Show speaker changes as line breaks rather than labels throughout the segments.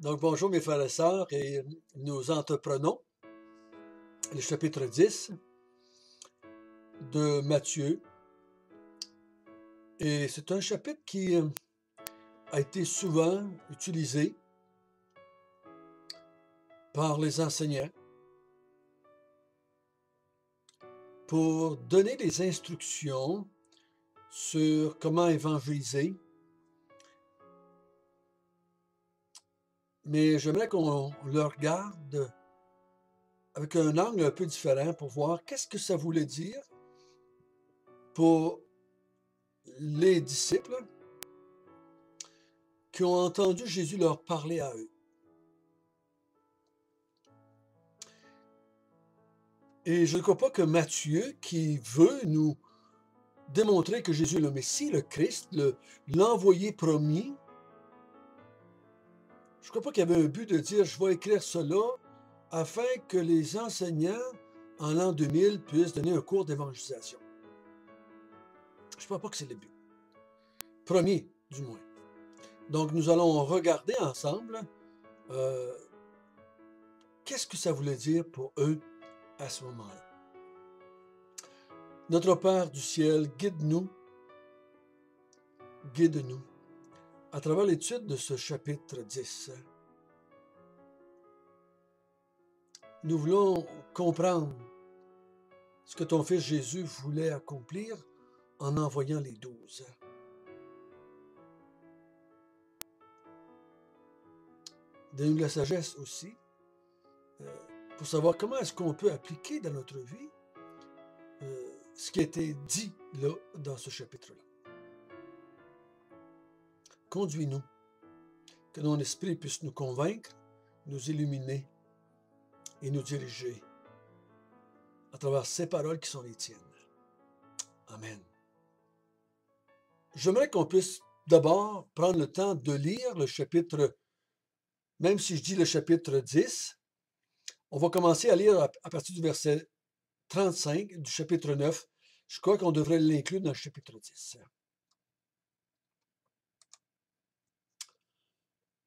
Donc, bonjour mes frères et sœurs, et nous entreprenons le chapitre 10 de Matthieu. Et c'est un chapitre qui a été souvent utilisé par les enseignants pour donner des instructions sur comment évangéliser. Mais j'aimerais qu'on le regarde avec un angle un peu différent pour voir qu'est-ce que ça voulait dire pour les disciples qui ont entendu Jésus leur parler à eux. Et je ne crois pas que Matthieu, qui veut nous démontrer que Jésus est le Messie, le Christ, l'envoyé promis, je ne crois pas qu'il y avait un but de dire « je vais écrire cela afin que les enseignants en l'an 2000 puissent donner un cours d'évangélisation ». Je ne crois pas que c'est le but. Premier, du moins. Donc, nous allons regarder ensemble qu'est-ce que ça voulait dire pour eux à ce moment-là. Notre Père du ciel, guide-nous à travers l'étude de ce chapitre 10. Nous voulons comprendre ce que ton Fils Jésus voulait accomplir en envoyant les 12. Donne-nous la sagesse aussi pour savoir comment est-ce qu'on peut appliquer dans notre vie ce qui a été dit là dans ce chapitre-là. Conduis-nous, que ton esprit puisse nous convaincre, nous illuminer et nous diriger à travers ces paroles qui sont les tiennes. Amen. J'aimerais qu'on puisse d'abord prendre le temps de lire le chapitre, même si je dis le chapitre 10, on va commencer à lire à partir du verset 35 du chapitre 9. Je crois qu'on devrait l'inclure dans le chapitre 10.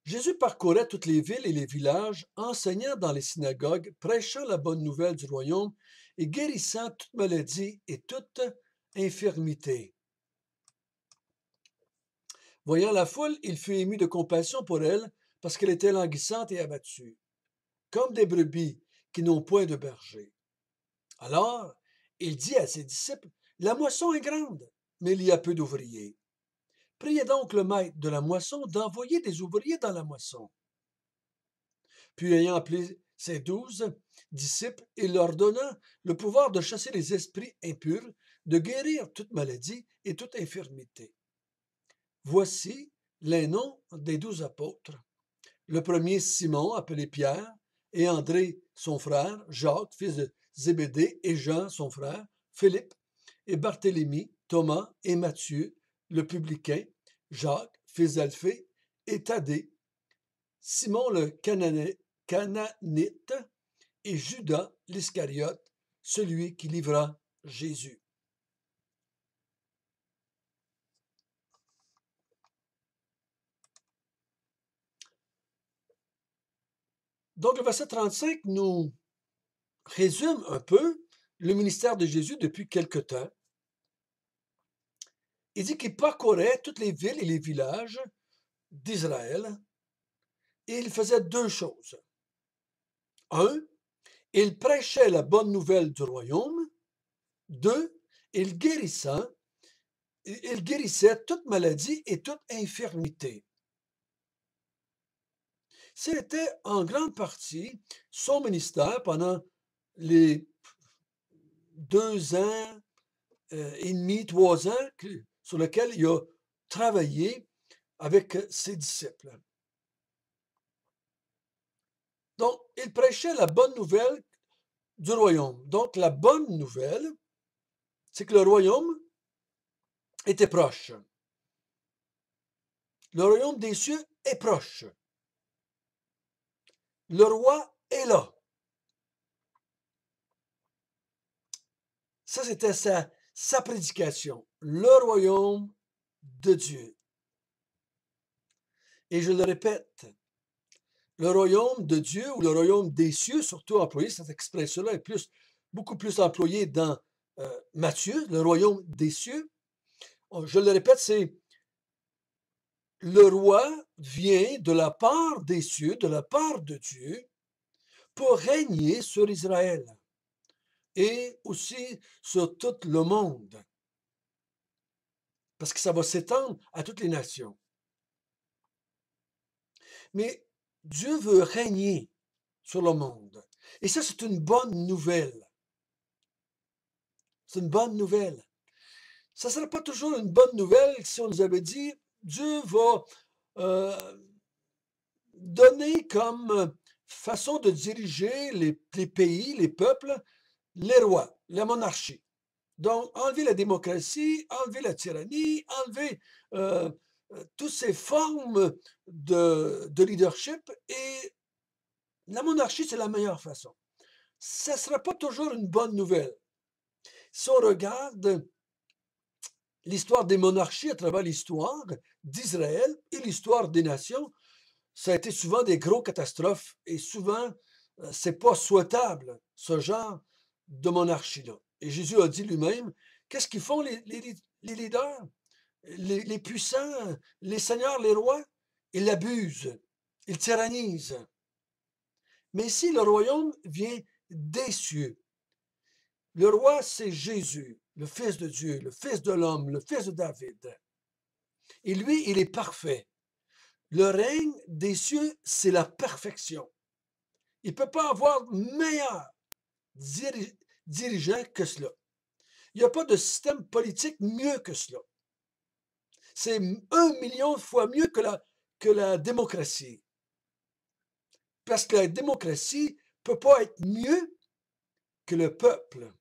Jésus parcourait toutes les villes et les villages, enseignant dans les synagogues, prêchant la bonne nouvelle du royaume et guérissant toute maladie et toute infirmité. Voyant la foule, il fut ému de compassion pour elle, parce qu'elle était languissante et abattue, comme des brebis qui n'ont point de berger. Alors, il dit à ses disciples, « La moisson est grande, mais il y a peu d'ouvriers. Priez donc le maître de la moisson d'envoyer des ouvriers dans la moisson. » Puis ayant appelé ses 12 disciples, il leur donna le pouvoir de chasser les esprits impurs, de guérir toute maladie et toute infirmité. Voici les noms des 12 apôtres. Le premier, Simon, appelé Pierre, et André, son frère, Jacques, fils de Zébédée, et Jean, son frère, Philippe, et Barthélemy, Thomas, et Matthieu, le publicain, Jacques, fils d'Alphée, et Thaddée, Simon le Cananite, et Judas l'Iscariote, celui qui livra Jésus. Donc, le verset 35 nous résume un peu le ministère de Jésus depuis quelque temps. Il dit qu'il parcourait toutes les villes et les villages d'Israël et il faisait deux choses. Un, il prêchait la bonne nouvelle du royaume. Deux, il guérissait toute maladie et toute infirmité. C'était en grande partie son ministère pendant les 2 ans et demi, 3 ans sur lequel il a travaillé avec ses disciples. Donc, il prêchait la bonne nouvelle du royaume. Donc, la bonne nouvelle, c'est que le royaume était proche. Le royaume des cieux est proche. Le roi est là. Ça, c'était sa prédication. Le royaume de Dieu. Et je le répète, le royaume de Dieu ou le royaume des cieux, surtout employé, cette expression-là est beaucoup plus employée dans Matthieu, le royaume des cieux. Je le répète, c'est le roi vient de la part des cieux, de la part de Dieu, pour régner sur Israël et aussi sur tout le monde, parce que ça va s'étendre à toutes les nations. Mais Dieu veut régner sur le monde. Et ça, c'est une bonne nouvelle. C'est une bonne nouvelle. Ça ne serait pas toujours une bonne nouvelle si on nous avait dit Dieu va euh, donner comme façon de diriger les pays, les peuples, les rois, la monarchie. Donc, enlever la démocratie, enlever la tyrannie, enlever euh, toutes ces formes de leadership et la monarchie, c'est la meilleure façon. Ça ne sera pas toujours une bonne nouvelle. Si on regarde l'histoire des monarchies à travers l'histoire d'Israël et l'histoire des nations, ça a été souvent des gros catastrophes et souvent, c'est pas souhaitable, ce genre de monarchie-là. Et Jésus a dit lui-même, qu'est-ce qu'ils font les leaders, les puissants, les seigneurs, les rois? Ils l'abusent, ils tyrannisent. Mais ici, le royaume vient des cieux. Le roi, c'est Jésus, le Fils de Dieu, le Fils de l'homme, le Fils de David. Et lui, il est parfait. Le règne des cieux, c'est la perfection. Il ne peut pas avoir meilleur dirigeant que cela. Il n'y a pas de système politique mieux que cela. C'est 1 million de fois mieux que la démocratie. Parce que la démocratie ne peut pas être mieux que le peuple.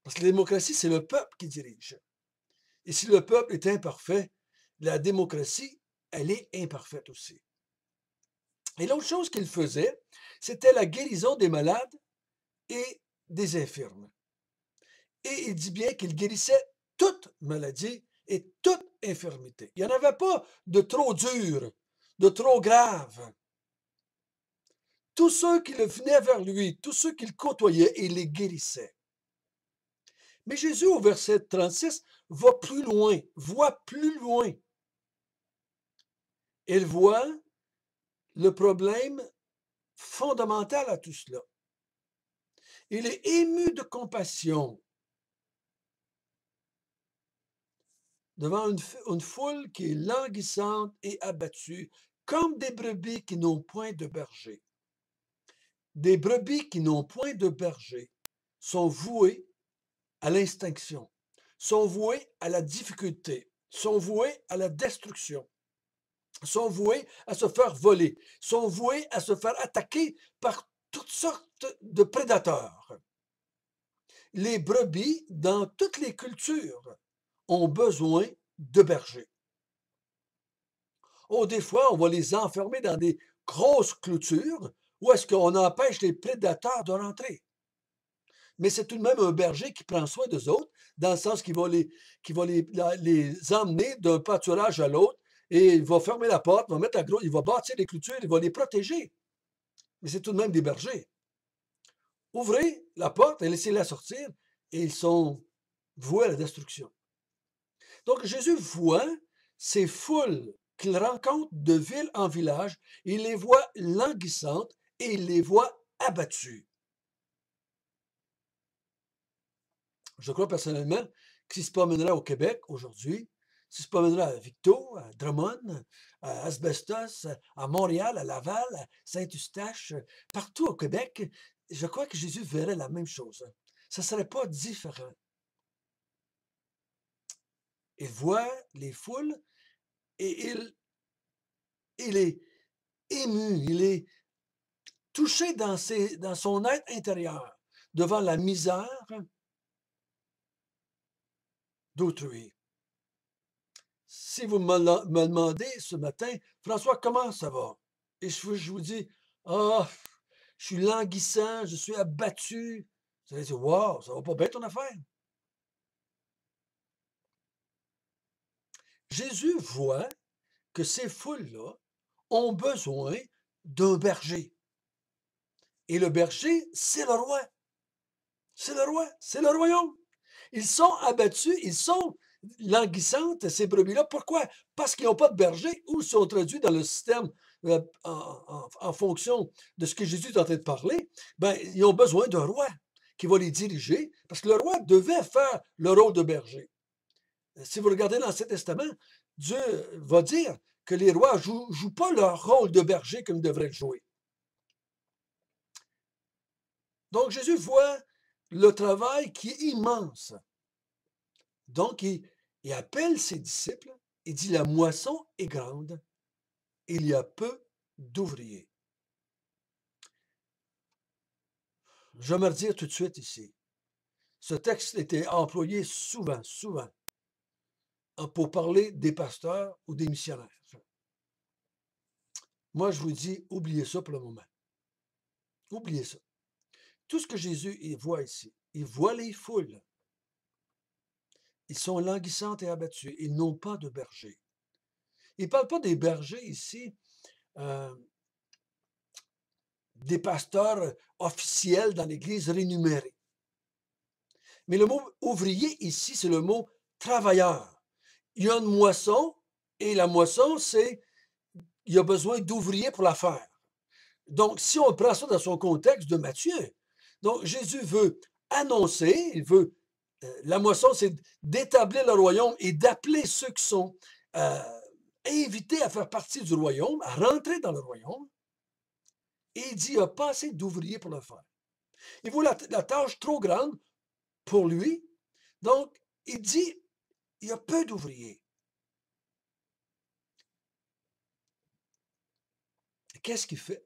Parce que la démocratie, c'est le peuple qui dirige. Et si le peuple est imparfait, la démocratie, elle est imparfaite aussi. Et l'autre chose qu'il faisait, c'était la guérison des malades et des infirmes. Et il dit bien qu'il guérissait toute maladie et toute infirmité. Il n'y en avait pas de trop dur, de trop grave. Tous ceux qui venaient vers lui, tous ceux qu'il côtoyait, il les guérissait. Mais Jésus, au verset 36, va plus loin, voit plus loin. Il voit le problème fondamental à tout cela. Il est ému de compassion devant une foule qui est languissante et abattue, comme des brebis qui n'ont point de berger. Des brebis qui n'ont point de berger sont vouées à l'extinction, sont vouées à la difficulté, sont vouées à la destruction, sont vouées à se faire voler, sont vouées à se faire attaquer par toutes sortes de prédateurs. Les brebis, dans toutes les cultures, ont besoin de bergers. Oh, des fois, on va les enfermer dans des grosses clôtures où est-ce qu'on empêche les prédateurs de rentrer. Mais c'est tout de même un berger qui prend soin d'eux autres, dans le sens qu'il va les emmener d'un pâturage à l'autre et il va fermer la porte, il va bâtir des clôtures, il va les protéger. Mais c'est tout de même des bergers. Ouvrez la porte et laissez-la sortir et ils sont voués à la destruction. Donc Jésus voit ces foules qu'il rencontre de ville en village, il les voit languissantes et il les voit abattues. Je crois personnellement que s'il se promènerait au Québec aujourd'hui, s'il se promènerait à Victo, à Drummond, à Asbestos, à Montréal, à Laval, à Saint-Eustache, partout au Québec, je crois que Jésus verrait la même chose. Ça ne serait pas différent. Il voit les foules et il est ému, il est touché dans son être intérieur devant la misère d'autrui. Si vous me demandez ce matin, François, comment ça va? Et je vous dis, ah, je suis languissant, je suis abattu. Vous allez dire, wow, ça va pas bien ton affaire. Jésus voit que ces foules-là ont besoin d'un berger. Et le berger, c'est le roi. C'est le roi, c'est le royaume. Ils sont abattus, ils sont languissantes, ces brebis-là. Pourquoi? Parce qu'ils n'ont pas de berger ou ils sont traduits dans le système en fonction de ce que Jésus est en train de parler. Ben, ils ont besoin d'un roi qui va les diriger parce que le roi devait faire le rôle de berger. Si vous regardez l'Ancien Testament, Dieu va dire que les rois ne jouent pas leur rôle de berger comme ils devraient le jouer. Donc Jésus voit le travail qui est immense. Donc il appelle ses disciples et dit la moisson est grande, il y a peu d'ouvriers. Je vais me le dire tout de suite ici. Ce texte était employé souvent pour parler des pasteurs ou des missionnaires. Moi, je vous dis, oubliez ça pour le moment. Oubliez ça. Tout ce que Jésus il voit ici, il voit les foules. Ils sont languissantes et abattues. Ils n'ont pas de berger. Il ne parle pas des bergers ici, des pasteurs officiels dans l'Église rémunérés. Mais le mot ouvrier ici, c'est le mot travailleur. Il y a une moisson et la moisson, c'est il y a besoin d'ouvriers pour la faire. Donc, si on prend ça dans son contexte de Matthieu, donc Jésus veut annoncer, il veut, la moisson, c'est d'établir le royaume et d'appeler ceux qui sont invités à faire partie du royaume, à rentrer dans le royaume. Et il dit, il n'y a pas assez d'ouvriers pour le faire. Il voit la tâche trop grande pour lui. Donc, il dit, il y a peu d'ouvriers. Qu'est-ce qu'il fait?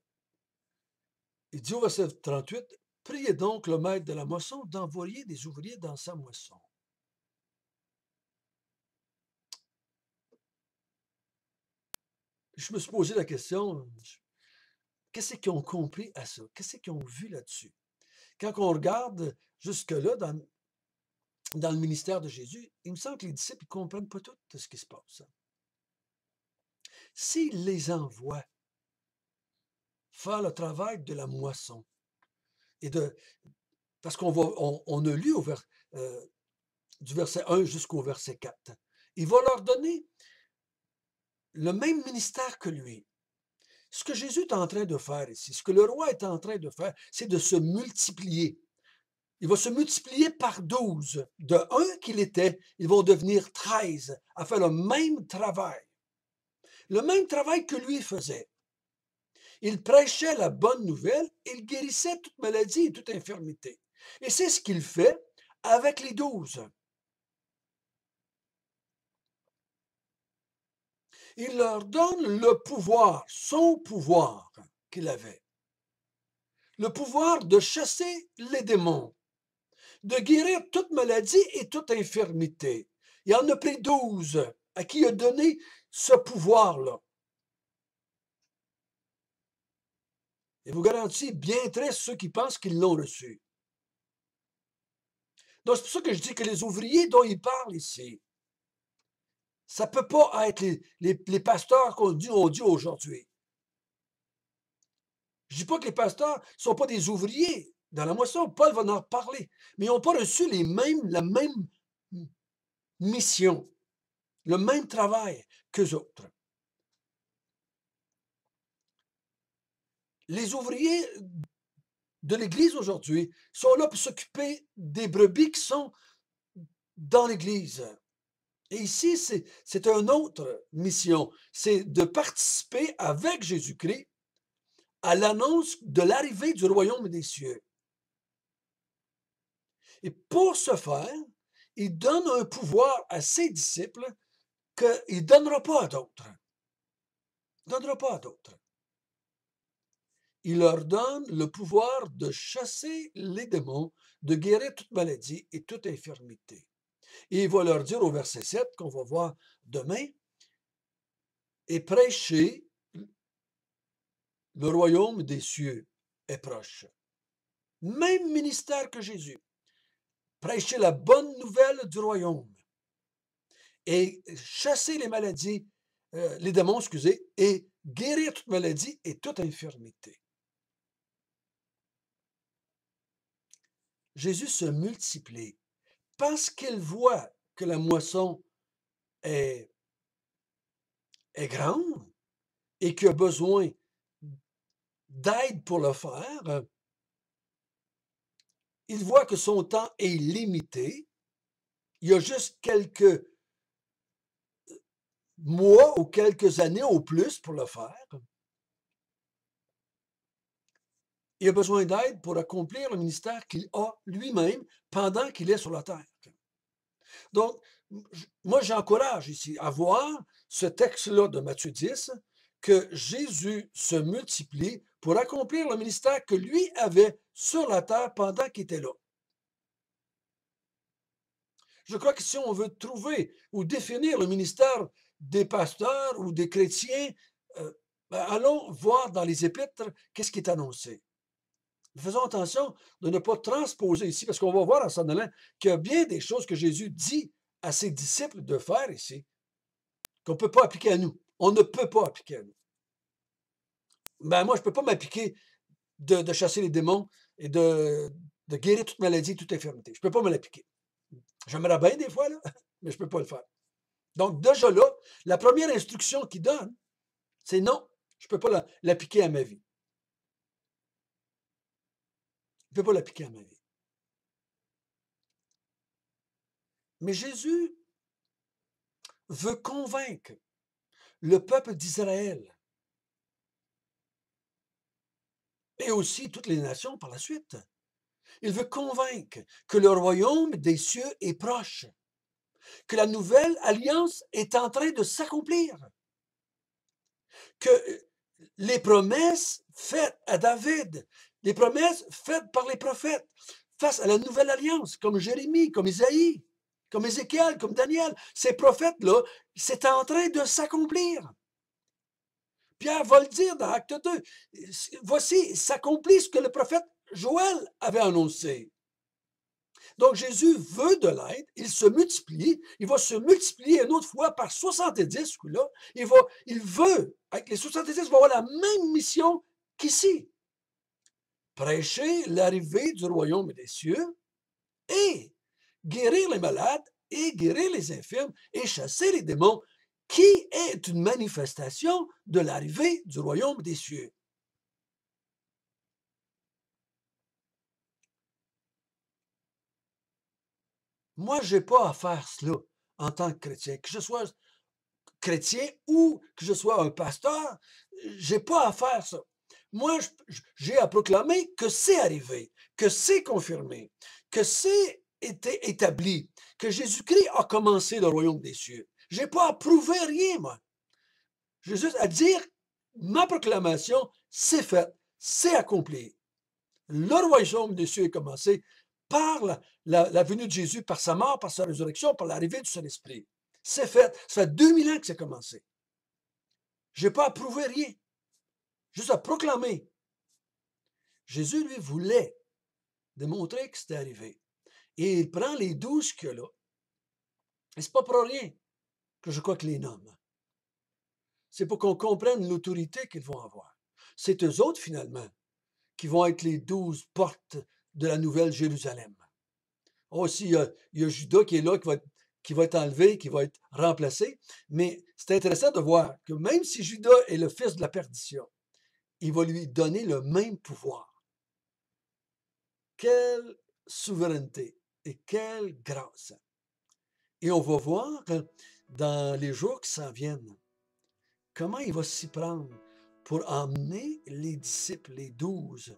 Il dit au verset 38, « Priez donc le maître de la moisson d'envoyer des ouvriers dans sa moisson. » Je me suis posé la question, qu'est-ce qu'ils ont compris à ça? Qu'est-ce qu'ils ont vu là-dessus? Quand on regarde jusque-là dans le ministère de Jésus, il me semble que les disciples ne comprennent pas tout ce qui se passe. S'il les envoie faire le travail de la moisson, parce on a lu du verset 1 jusqu'au verset 4, il va leur donner le même ministère que lui. Ce que Jésus est en train de faire ici, ce que le roi est en train de faire, c'est de se multiplier. Il va se multiplier par 12. De 1 qu'il était, ils vont devenir 13 à faire le même travail. Le même travail que lui faisait. Il prêchait la bonne nouvelle, il guérissait toute maladie et toute infirmité. Et c'est ce qu'il fait avec les 12. Il leur donne le pouvoir, son pouvoir qu'il avait. Le pouvoir de chasser les démons, de guérir toute maladie et toute infirmité. Il en a pris 12 à qui il a donné ce pouvoir-là. Et vous garantis bien triste ceux qui pensent qu'ils l'ont reçu. Donc c'est pour ça que je dis que les ouvriers dont il parle ici, ça ne peut pas être les pasteurs qu'on dit aujourd'hui. Je ne dis pas que les pasteurs ne sont pas des ouvriers dans la moisson, Paul va en parler, mais ils n'ont pas reçu la même mission, le même travail qu'eux autres. Les ouvriers de l'Église aujourd'hui sont là pour s'occuper des brebis qui sont dans l'Église. Et ici, c'est une autre mission, c'est de participer avec Jésus-Christ à l'annonce de l'arrivée du royaume des cieux. Et pour ce faire, il donne un pouvoir à ses disciples qu'il ne donnera pas à d'autres. Il ne donnera pas à d'autres. Il leur donne le pouvoir de chasser les démons, de guérir toute maladie et toute infirmité. Et il va leur dire au verset 7, qu'on va voir demain, et prêcher, le royaume des cieux est proche. Même ministère que Jésus. Prêcher la bonne nouvelle du royaume. Et chasser les maladies, les démons, et guérir toute maladie et toute infirmité. Jésus se multiplie parce qu'il voit que la moisson est, est grande et qu'il a besoin d'aide pour le faire. Il voit que son temps est limité. Il y a juste quelques mois ou quelques années au plus pour le faire. Il a besoin d'aide pour accomplir le ministère qu'il a lui-même pendant qu'il est sur la terre. Donc, moi, j'encourage ici à voir ce texte-là de Matthieu 10, que Jésus se multiplie pour accomplir le ministère que lui avait sur la terre pendant qu'il était là. Je crois que si on veut trouver ou définir le ministère des pasteurs ou des chrétiens, allons voir dans les épîtres qu'est-ce qui est annoncé. Faisons attention de ne pas transposer ici, parce qu'on va voir en s'en allant qu'il y a bien des choses que Jésus dit à ses disciples de faire ici, qu'on ne peut pas appliquer à nous. On ne peut pas appliquer à nous. Ben, moi, je ne peux pas m'appliquer de chasser les démons et de guérir toute maladie, toute infirmité. Je ne peux pas me l'appliquer. J'aimerais bien des fois, là, mais je ne peux pas le faire. Donc, déjà là, la première instruction qu'il donne, c'est non, je ne peux pas l'appliquer à ma vie. Je ne peux pas l'appliquer à ma vie. Mais Jésus veut convaincre le peuple d'Israël et aussi toutes les nations par la suite. Il veut convaincre que le royaume des cieux est proche, que la nouvelle alliance est en train de s'accomplir, que les promesses faites à David, les promesses faites par les prophètes face à la nouvelle alliance, comme Jérémie, comme Isaïe, comme Ézéchiel, comme Daniel, ces prophètes-là, c'est en train de s'accomplir. Pierre va le dire dans Acte 2. Voici, s'accomplit ce que le prophète Joël avait annoncé. Donc Jésus veut de l'aide, il se multiplie, il va se multiplier une autre fois par 70, ce coup-là. Il veut, avec les 70, il va avoir la même mission qu'ici. Prêcher l'arrivée du royaume des cieux et guérir les malades et guérir les infirmes et chasser les démons, qui est une manifestation de l'arrivée du royaume des cieux. Moi, je n'ai pas à faire cela en tant que chrétien. Que je sois chrétien ou que je sois un pasteur, j'ai pas à faire ça. Moi, j'ai à proclamer que c'est arrivé, que c'est confirmé, que c'est été établi, que Jésus-Christ a commencé le royaume des cieux. J'ai pas à prouver rien, moi. J'ai juste à dire, ma proclamation, c'est fait, c'est accompli. Le royaume des cieux est commencé par la venue de Jésus, par sa mort, par sa résurrection, par l'arrivée du Saint-Esprit. C'est fait. Ça fait 2000 ans que c'est commencé. Je n'ai pas à prouver rien, juste à proclamer. Jésus, lui, voulait démontrer que c'était arrivé. Et il prend les 12 qu'il y a là. Et ce n'est pas pour rien que je crois que les nomme. C'est pour qu'on comprenne l'autorité qu'ils vont avoir. C'est eux autres, finalement, qui vont être les 12 portes de la Nouvelle Jérusalem. Aussi, il y a Judas qui est là, qui va être enlevé, qui va être remplacé. Mais c'est intéressant de voir que même si Judas est le fils de la perdition, il va lui donner le même pouvoir. Quelle souveraineté et quelle grâce. Et on va voir dans les jours qui s'en viennent comment il va s'y prendre pour emmener les disciples, les 12,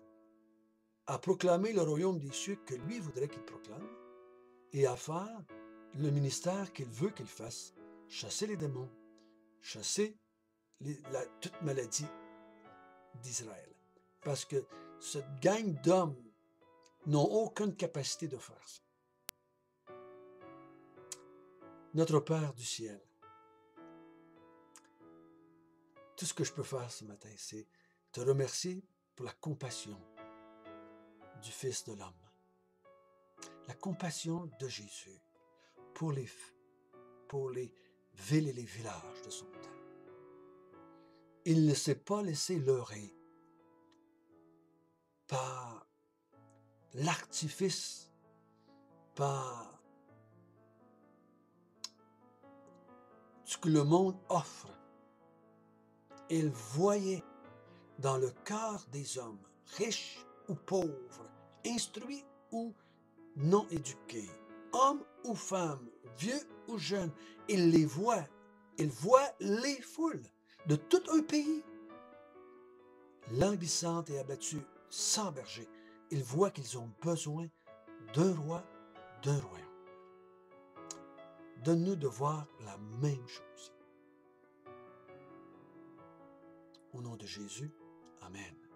à proclamer le royaume des cieux que lui voudrait qu'ils proclament et à faire le ministère qu'il veut qu'ils fassent, chasser les démons, chasser toute maladie d'Israël. Parce que cette gang d'hommes n'ont aucune capacité de faire ça. Notre Père du ciel, tout ce que je peux faire ce matin, c'est te remercier pour la compassion du Fils de l'homme, la compassion de Jésus pour les villes et les villages de son temps. il ne s'est pas laissé leurrer par l'artifice, par ce que le monde offre. Il voyait dans le cœur des hommes, riches ou pauvres, instruits ou non éduqués, hommes ou femmes, vieux ou jeunes, il les voit. Il voit les foules de tout un pays, languissantes et abattues, sans berger. Il voit qu'ils ont besoin d'un roi, d'un royaume. Donne-nous de voir la même chose. Au nom de Jésus, Amen.